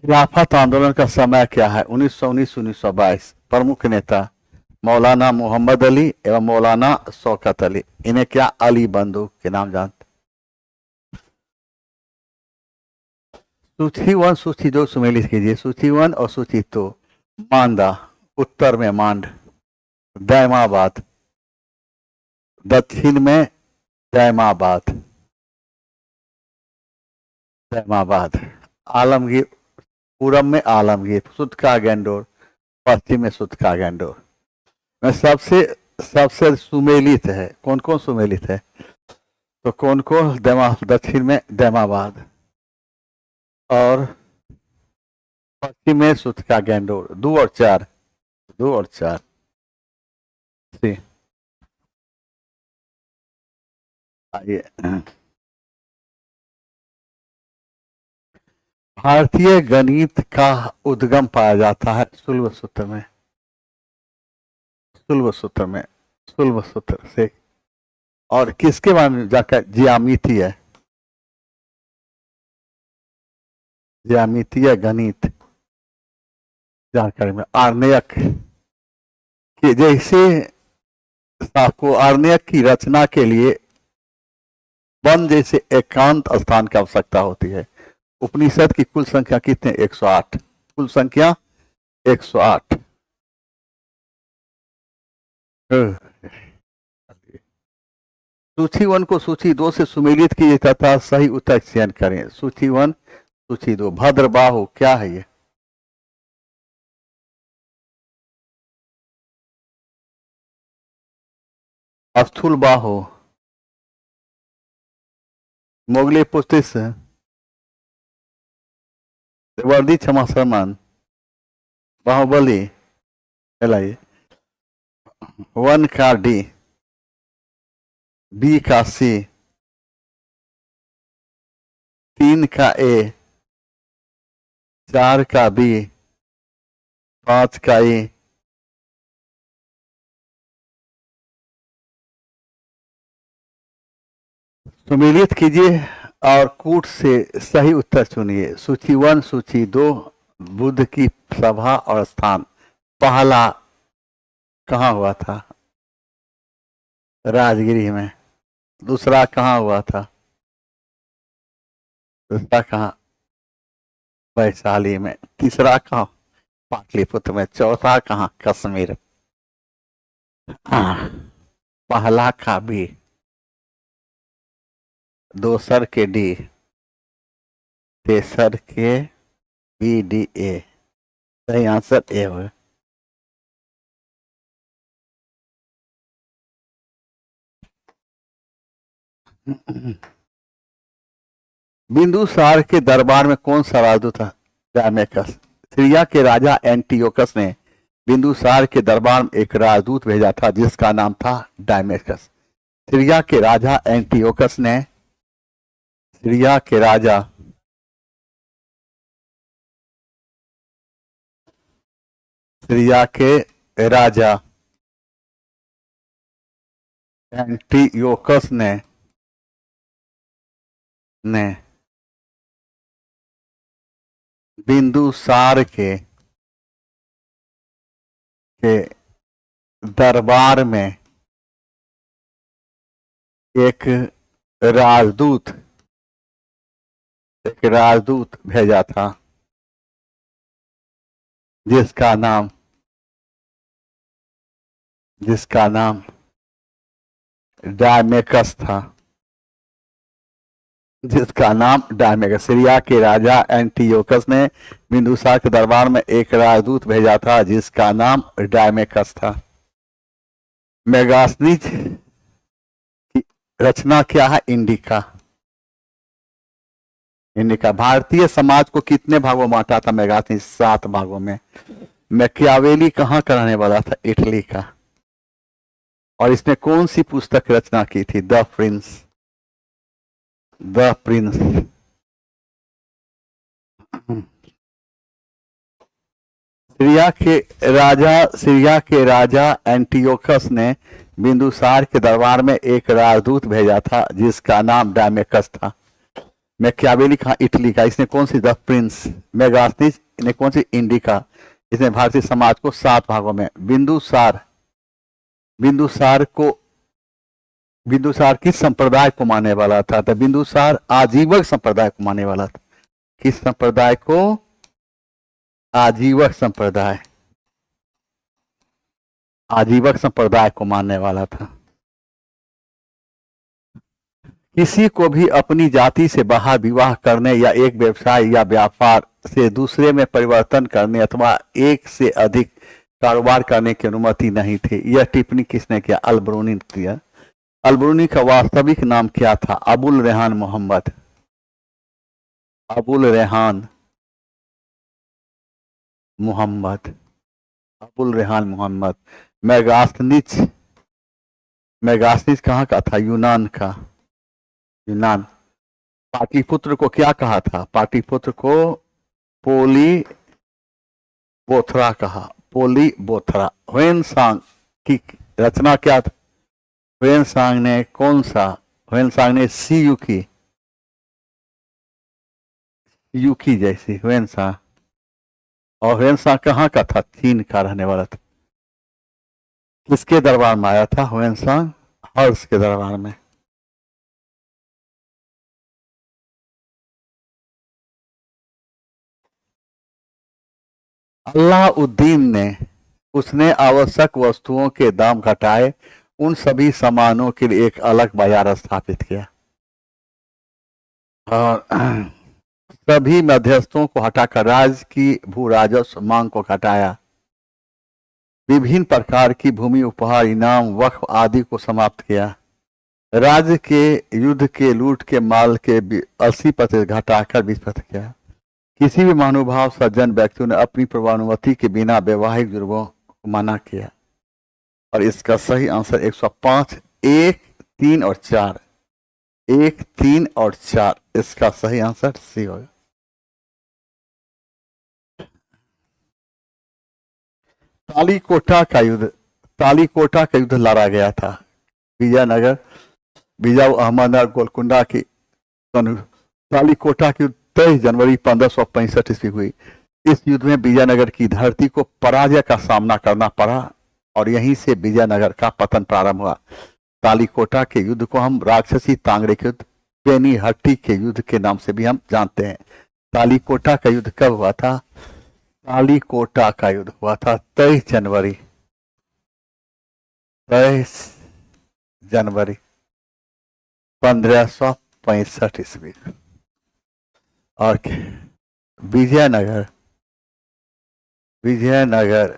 खिलाफत आंदोलन का समय क्या है? 1919-1922। प्रमुख नेता मौलाना मोहम्मद अली एवं मौलाना शौकत अली। इन्हें क्या? अली बंधु के नाम जानते। सूची 1 सूची 2 सुमेलित कीजिए। सूची 1 और सूची 2। मांदा उत्तर में मांड, दैमाबाद दक्षिण में जैमाबाद, जैमाबाद, आलमगीर, पूरब में आलमगीर, सुतका गैंडोर, पश्चिम में सुतका गैंडोर में सबसे सबसे सुमेलित है। कौन कौन सुमेलित है? तो कौन कौन? दक्षिण में जैमाबाद और पश्चिम में सुतका गैंडोर। 2 और 4, 2 और 4 सी। आइए, भारतीय गणित का उद्गम पाया जाता है शुल्ब सूत्र में, शुल्ब सूत्र में, शुल्ब सूत्र से। और किसके बारे में जाकर? ज्यामितीय, ज्यामितीय गणित जानकारी में आर्यक कि जैसे आपको आर्यक की रचना के लिए वन जैसे एकांत स्थान की आवश्यकता होती है। उपनिषद की कुल संख्या कितने? 108, कुल संख्या 108। सूची 1 को सूची 2 से सुमेलित कीजिए तथा सही उत्तर चयन करें। सूची 1, सूची 2। भद्रबाहु क्या है ये? स्थूल बाहु, मोगली पुस्तिस, वर्दी क्षमा शर्मन, बाहुबली। चलाइए, 1 का डी, बी का सी, 3 का ए, 4 का बी, 5 का ई, सुमेलित कीजिए और कूट से सही उत्तर चुनिए। सूची 1, सूची 2। बुद्ध की सभा और स्थान पहला कहाँ हुआ था? राजगिरी में। दूसरा कहाँ हुआ था? दूसरा कहाँ? वैशाली में। तीसरा कहाँ? पाटलिपुत्र में। चौथा कहाँ? कश्मीर। पहला का बी, दोसर के डी, तेसर के बी डी ए। सही आंसर ए हो। बिंदुसार के दरबार में कौन सा राजदूत था? डायमेकस। सीरिया के राजा एंटियोकस ने बिंदुसार के दरबार में एक राजदूत भेजा था जिसका नाम था डायमेकस। सीरिया के राजा एंटियोकस ने, सीरिया के राजा एंटियोकस ने बिंदुसार के दरबार में एक राजदूत भेजा था जिसका नाम डायमेकस था, जिसका नाम डायमेकस। सीरिया के राजा एंटियोकस ने बिंदुसार के दरबार में एक राजदूत भेजा था जिसका नाम डायमेकस था। मेगास्थनीज की रचना क्या है? इंडिका। इंडिका। भारतीय समाज को कितने भागों में बांटा था मेगास्थनीज? 7 भागों में। मैकियावेली कहाँ का रहने वाला था? इटली का। और इसने कौन सी पुस्तक रचना की थी? The Prince. सीरिया के राजा एंटियोकस ने बिंदुसार के दरबार में एक राजदूत भेजा था जिसका नाम डायमेकस था। मैकियावेली कहा? इटली का। इसने कौन सी? The Prince. मेगास्थनीज ने कौन सी? इंडिका। इसने भारतीय समाज को 7 भागों में। बिंदुसार किस संप्रदाय को मानने वाला था? तो बिंदुसार आजीवक संप्रदाय को मानने वाला था। किस संप्रदाय को? आजीवक संप्रदाय को मानने वाला था। किसी को भी अपनी जाति से बाहर विवाह करने या एक व्यवसाय या व्यापार से दूसरे में परिवर्तन करने अथवा एक से अधिक कारोबार करने की अनुमति नहीं थी। यह टिप्पणी किसने किया? अलबरूनी ने किया। अलबरूनी का वास्तविक नाम क्या था? अबुल रेहान मोहम्मद। अबुल रेहान मोहम्मद। अबुल रेहान मोहम्मद। मेगास्थनीज, मेगास्थनीज कहाँ का था? यूनान का। यूनान। पाटलिपुत्र को क्या कहा था? पाटलिपुत्र को पोली बोथरा कहा। पोली बोथरा। ह्वेनसांग की रचना क्या था? ह्वेनसांग ने कौन सा? ह्वेनसांग ने सी युकी, युकी जैसी ह्वेनसांग। और ह्वेनसांग कहाँ का था? चीन का रहने वाला था। किसके दरबार में आया था ह्वेनसांग? हर्ष के दरबार में। अलाउद्दीन ने उसने आवश्यक वस्तुओं के दाम घटाए, उन सभी सामानों के लिए एक अलग बाजार स्थापित किया और सभी मध्यस्थों को हटाकर राज्य की भू राजस्व मांग को घटाया। विभिन्न प्रकार की भूमि उपहार, इनाम, वक्फ आदि को समाप्त किया। राज्य के युद्ध के लूट के माल के 80% घटाकर 20% किया। किसी भी महानुभाव सज्जन व्यक्तियों ने अपनी पूर्वानुमति के बिना वैवाहिक जुर्मों को मना किया। और इसका सही आंसर 105, 1, 3 और 4। 1, 3 और 4 इसका सही आंसर सी होगा। तालीकोटा का युद्ध, तालीकोटा का युद्ध लड़ा गया था विजयनगर, बीजाऊ अहमदनगर, गोलकुंडा की। तालीकोटा की 23 जनवरी 1565 ईस्वी हुई। इस युद्ध में विजयनगर की धरती को पराजय का सामना करना पड़ा और यहीं से विजयनगर का पतन प्रारंभ हुआ। तालीकोटा के युद्ध को हम राक्षसी तांगड़े के युद्ध, बेनीहट्टी के युद्ध के नाम से भी हम जानते हैं। तालीकोटा का युद्ध कब हुआ था? तालीकोटा का युद्ध हुआ था 23 जनवरी 1565 ईस्वी। और विजयनगर, विजयनगर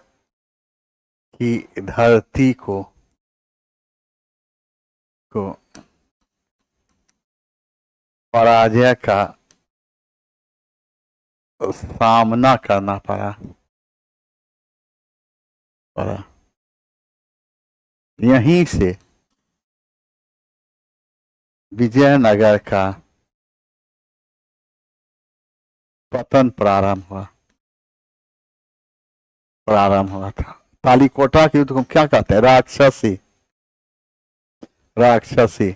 की धरती को पराजय का सामना करना पड़ा। यहीं से विजयनगर का पतन प्रारंभ हुआ था। तालीकोटा के युद्ध को क्या कहते हैं? राक्षसी, राक्षसी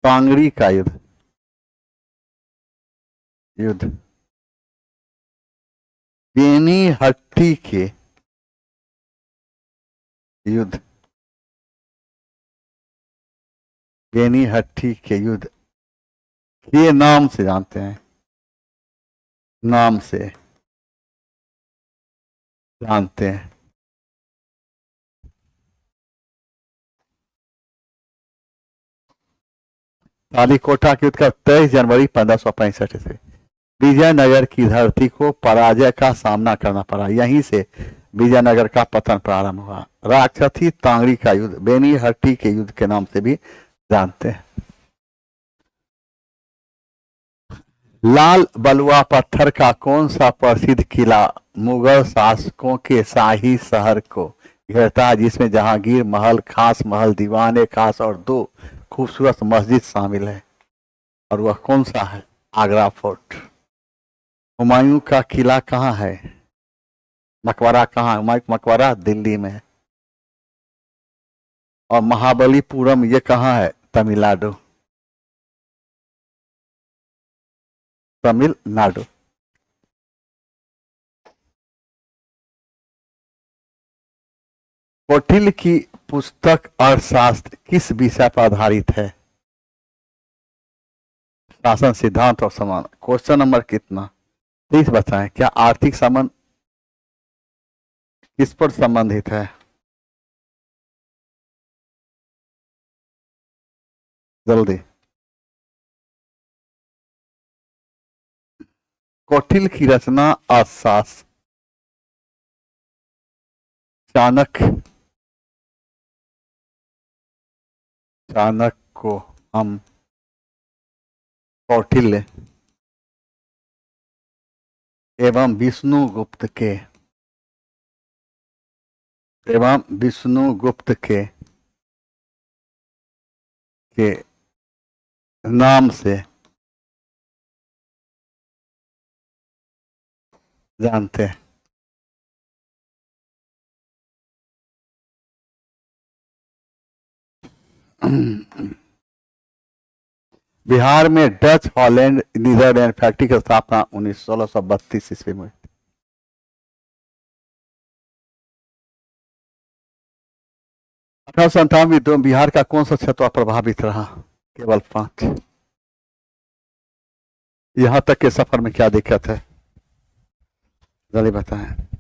तांगड़ी का युद्ध, युद्ध बेनीहट्टी के युद्ध, बेनीहट्टी के युद्ध के नाम से जानते हैं, नाम से जानते हैं। तालीकोटा के युद्ध का 23 जनवरी 1565 से विजयनगर की धरती को पराजय का सामना करना पड़ा। यहीं से विजयनगर का पतन प्रारंभ हुआ। राक्षसी तांगड़ी का युद्ध बेनीहट्टी के युद्ध के नाम से भी जानते हैं। लाल बलुआ पत्थर का कौन सा प्रसिद्ध किला मुगल शासकों के शाही शहर को घेरता है, जिसमें जहांगीर महल, खास महल, दीवाने खास और 2 खूबसूरत मस्जिद शामिल है? और वह कौन सा है? आगरा फोर्ट। हुमायूं का किला कहाँ है? मकबरा कहाँ? हुमायूं मकबरा दिल्ली में है। और महाबलीपुरम ये कहाँ है? तमिलनाडु, तमिलनाडु। कौटिल्य की पुस्तक अर्थशास्त्र किस विषय पर आधारित है? शासन, सिद्धांत और समान। क्वेश्चन नंबर कितना? 30 बताएं। क्या आर्थिक संबंध किस पर संबंधित है? जल्दी। कौटिल्य की रचना अर्थशास्त्र। चाणक्य, चाणक्य को हम कौटिल्य एवं विष्णुगुप्त के नाम से जानते हैं। बिहार में डच, हॉलैंड, नीदरलैंड फैक्ट्री की स्थापना 1632 ईस्वी में। 1897 में बिहार का कौन सा क्षेत्र प्रभावित रहा? केवल 5। यहां तक के सफर में क्या दिक्कत है, जल्दी बताएं।